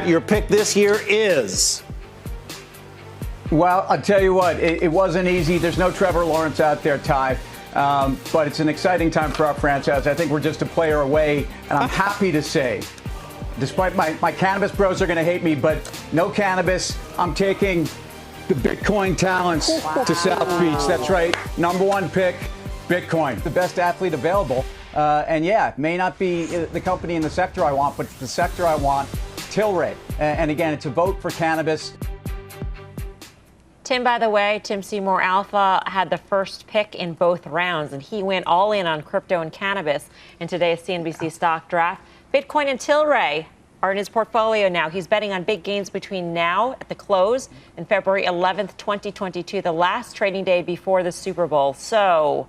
Your pick this year is? Well, I'll tell you what, it wasn't easy. There's no Trevor Lawrence out there, Ty. But it's an exciting time for our franchise. I think we're just a player away, and I'm happy to say, despite my cannabis bros are going to hate me, but no cannabis. I'm taking the Bitcoin talents to South Beach. That's right. Number one pick, Bitcoin. The best athlete available. And yeah, it may not be the company in the sector I want, but the sector I want, Tilray. And again, it's a vote for cannabis. Tim, by the way, Tim Seymour Alpha had the first pick in both rounds, and he went all in on crypto and cannabis in today's CNBC stock draft. Bitcoin and Tilray are in his portfolio now. He's betting on big gains between now at the close and February 11th, 2022, the last trading day before the Super Bowl. So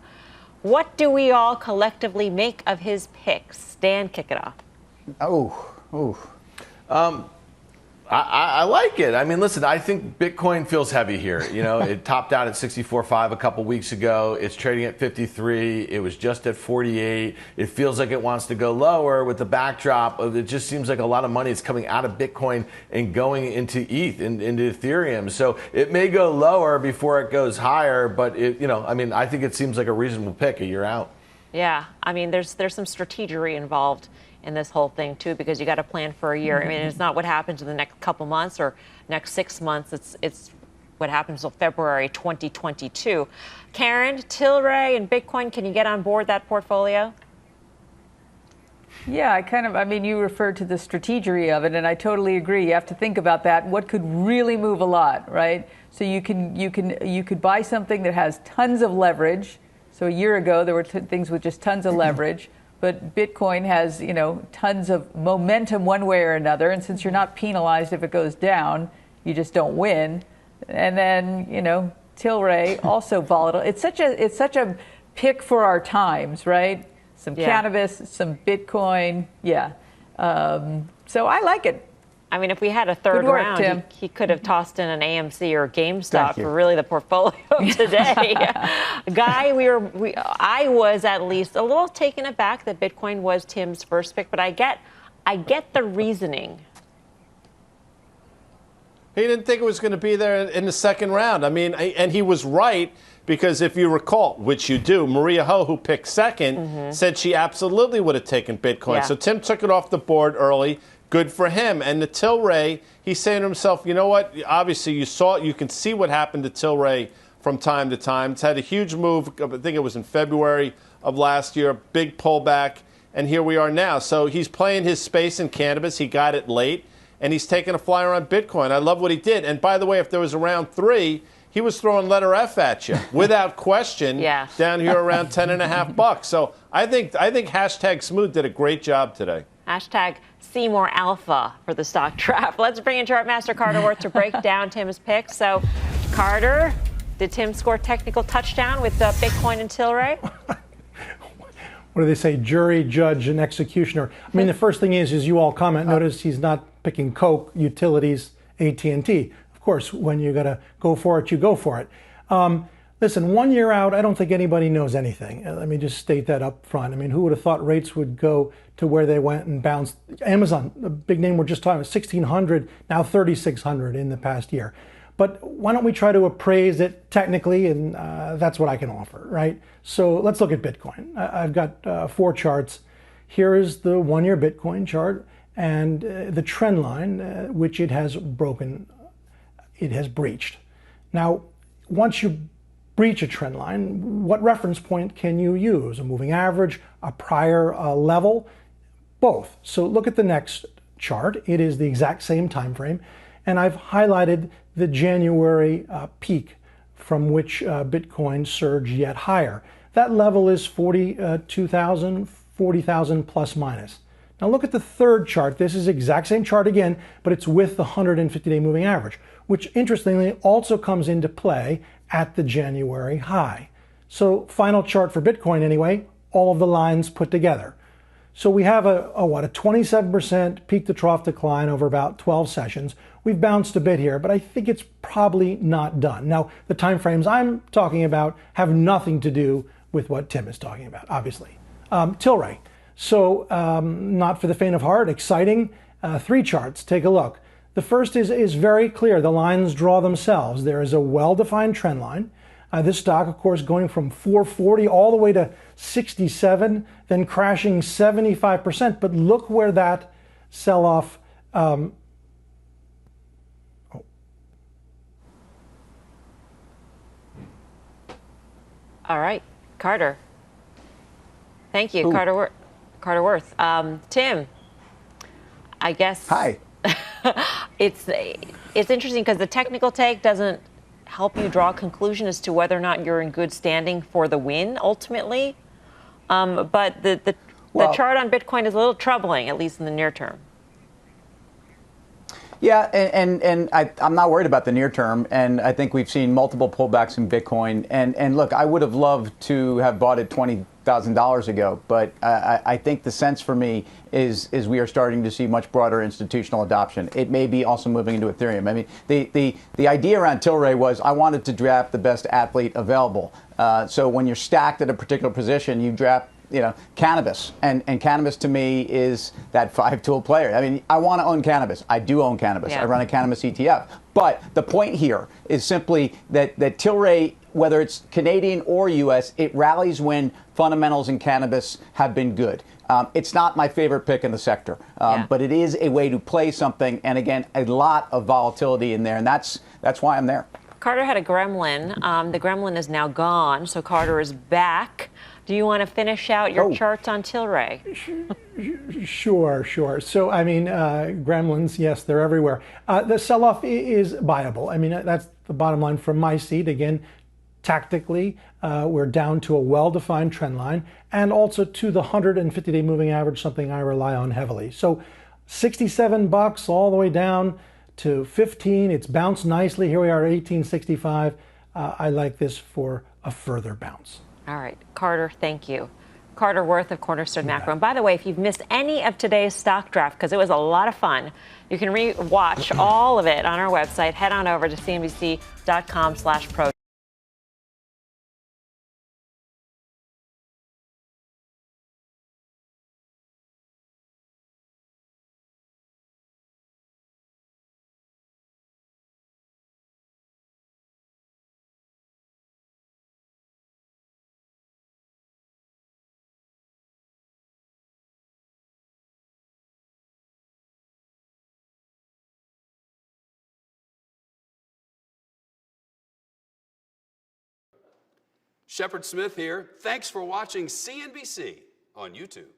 what do we all collectively make of his picks? Dan, kick it off. I like it. I mean, listen, I think Bitcoin feels heavy here. You know, it topped out at 64.5 a couple weeks ago. It's trading at 53. It was just at 48. It feels like it wants to go lower with the backdrop of it just seems like a lot of money is coming out of Bitcoin and going into ETH, into Ethereum. So it may go lower before it goes higher, but I think it seems like a reasonable pick a year out. Yeah, I mean, there's some strategery involved in this whole thing too, because you got to plan for a year. I mean, it's not what happens in the next couple months or next 6 months. It's what happens till February 2022. Karen, Tilray and Bitcoin, can you get on board that portfolio? Yeah, you referred to the strategery of it, and I totally agree. You have to think about that. What could really move a lot, right? So you could buy something that has tons of leverage. So a year ago, there were things with just tons of leverage. But Bitcoin has, tons of momentum one way or another. And since you're not penalized if it goes down, you just don't win. And then, Tilray, also volatile. It's such a pick for our times, right? Some cannabis, some Bitcoin. Yeah. So I like it. I mean, if we had a third round, he could have tossed in an AMC or GameStop for really the portfolio today. Guy, I was at least a little taken aback that Bitcoin was Tim's first pick, but I get the reasoning. He didn't think it was going to be there in the second round. I mean, and he was right, because if you recall, which you do, Maria Ho, who picked second, said she absolutely would have taken Bitcoin. Yeah. So Tim took it off the board early. Good for him. And the Tilray, he's saying to himself, you know what? Obviously, you can see what happened to Tilray from time to time. It's had a huge move. I think it was in February of last year, big pullback, and here we are now. So he's playing his space in cannabis. He got it late, and he's taking a flyer on Bitcoin. I love what he did. And by the way, if there was a round 3, he was throwing letter F at you without question. Down here around $10.50. So I think hashtag Smooth did a great job today. Hashtag Seymour Alpha for the stock draft. Let's bring in Chartmaster Carter Worth to break down Tim's picks. So, Carter, did Tim score technical touchdown with Bitcoin and Tilray? What do they say? Jury, judge, and executioner. I mean, the first thing is you all comment. Notice he's not picking Coke, utilities, AT&T. Of course, when you got to go for it, you go for it. Listen, 1 year out, I don't think anybody knows anything. Let me just state that up front. I mean, who would have thought rates would go to where they went and bounced? Amazon, a big name we're just talking about, 1,600, now 3,600 in the past year. But why don't we try to appraise it technically, and that's what I can offer, right? So let's look at Bitcoin. I've got 4 charts. Here is the 1 year Bitcoin chart and the trend line, which it has broken, it has breached. Now, once you breach a trend line, what reference point can you use? A moving average, a prior level? Both. So look at the next chart. It is the exact same time frame, and I've highlighted the January peak from which Bitcoin surged yet higher. That level is 42,000, 40,000 plus minus. Now look at the third chart. This is the exact same chart again, but it's with the 150-day moving average, which interestingly also comes into play at the January high. So final chart for Bitcoin anyway, all of the lines put together. So we have a 27% peak to trough decline over about 12 sessions. We've bounced a bit here, but I think it's probably not done. Now, the time frames I'm talking about have nothing to do with what Tim is talking about, obviously. Tilray. So not for the faint of heart, exciting. 3 charts, take a look. The first is very clear. The lines draw themselves. There is a well-defined trend line. This stock, of course, going from 440 all the way to 67, then crashing 75%. But look where that sell-off. All right, Carter. Thank you, Carter Worth. Tim, I guess. Hi. It's interesting because the technical take doesn't help you draw a conclusion as to whether or not you're in good standing for the win ultimately. But the chart on Bitcoin is a little troubling, at least in the near term. Yeah, and I'm not worried about the near term, and I think we've seen multiple pullbacks in Bitcoin. And look, I would have loved to have bought it $20,000 ago, but I think the sense for me is we are starting to see much broader institutional adoption. It may be also moving into Ethereum. I mean, the idea around Tilray was I wanted to draft the best athlete available. So when you're stacked at a particular position, you draft cannabis. And cannabis to me is that 5-tool player. I mean, I want to own cannabis. I do own cannabis. Yeah. I run a cannabis ETF. But the point here is simply that Tilray, whether it's Canadian or U.S., it rallies when fundamentals in cannabis have been good. It's not my favorite pick in the sector, but it is a way to play something. And again, a lot of volatility in there. And that's why I'm there. Carter had a gremlin. The gremlin is now gone, so Carter is back. Do you want to finish out your charts on Tilray? Sure. So, I mean, gremlins, yes, they're everywhere. The sell-off is viable. I mean, that's the bottom line from my seat. Again, tactically, we're down to a well-defined trend line and also to the 150-day moving average, something I rely on heavily. So $67 all the way down to 15. It's bounced nicely. Here we are at 1865. I like this for a further bounce. All right, Carter, thank you. Carter Worth of Cornerstone Macro. And by the way, if you've missed any of today's stock draft, because it was a lot of fun, you can re-watch all of it on our website. Head on over to cnbc.com/pro. Shepard Smith here. Thanks for watching CNBC on YouTube.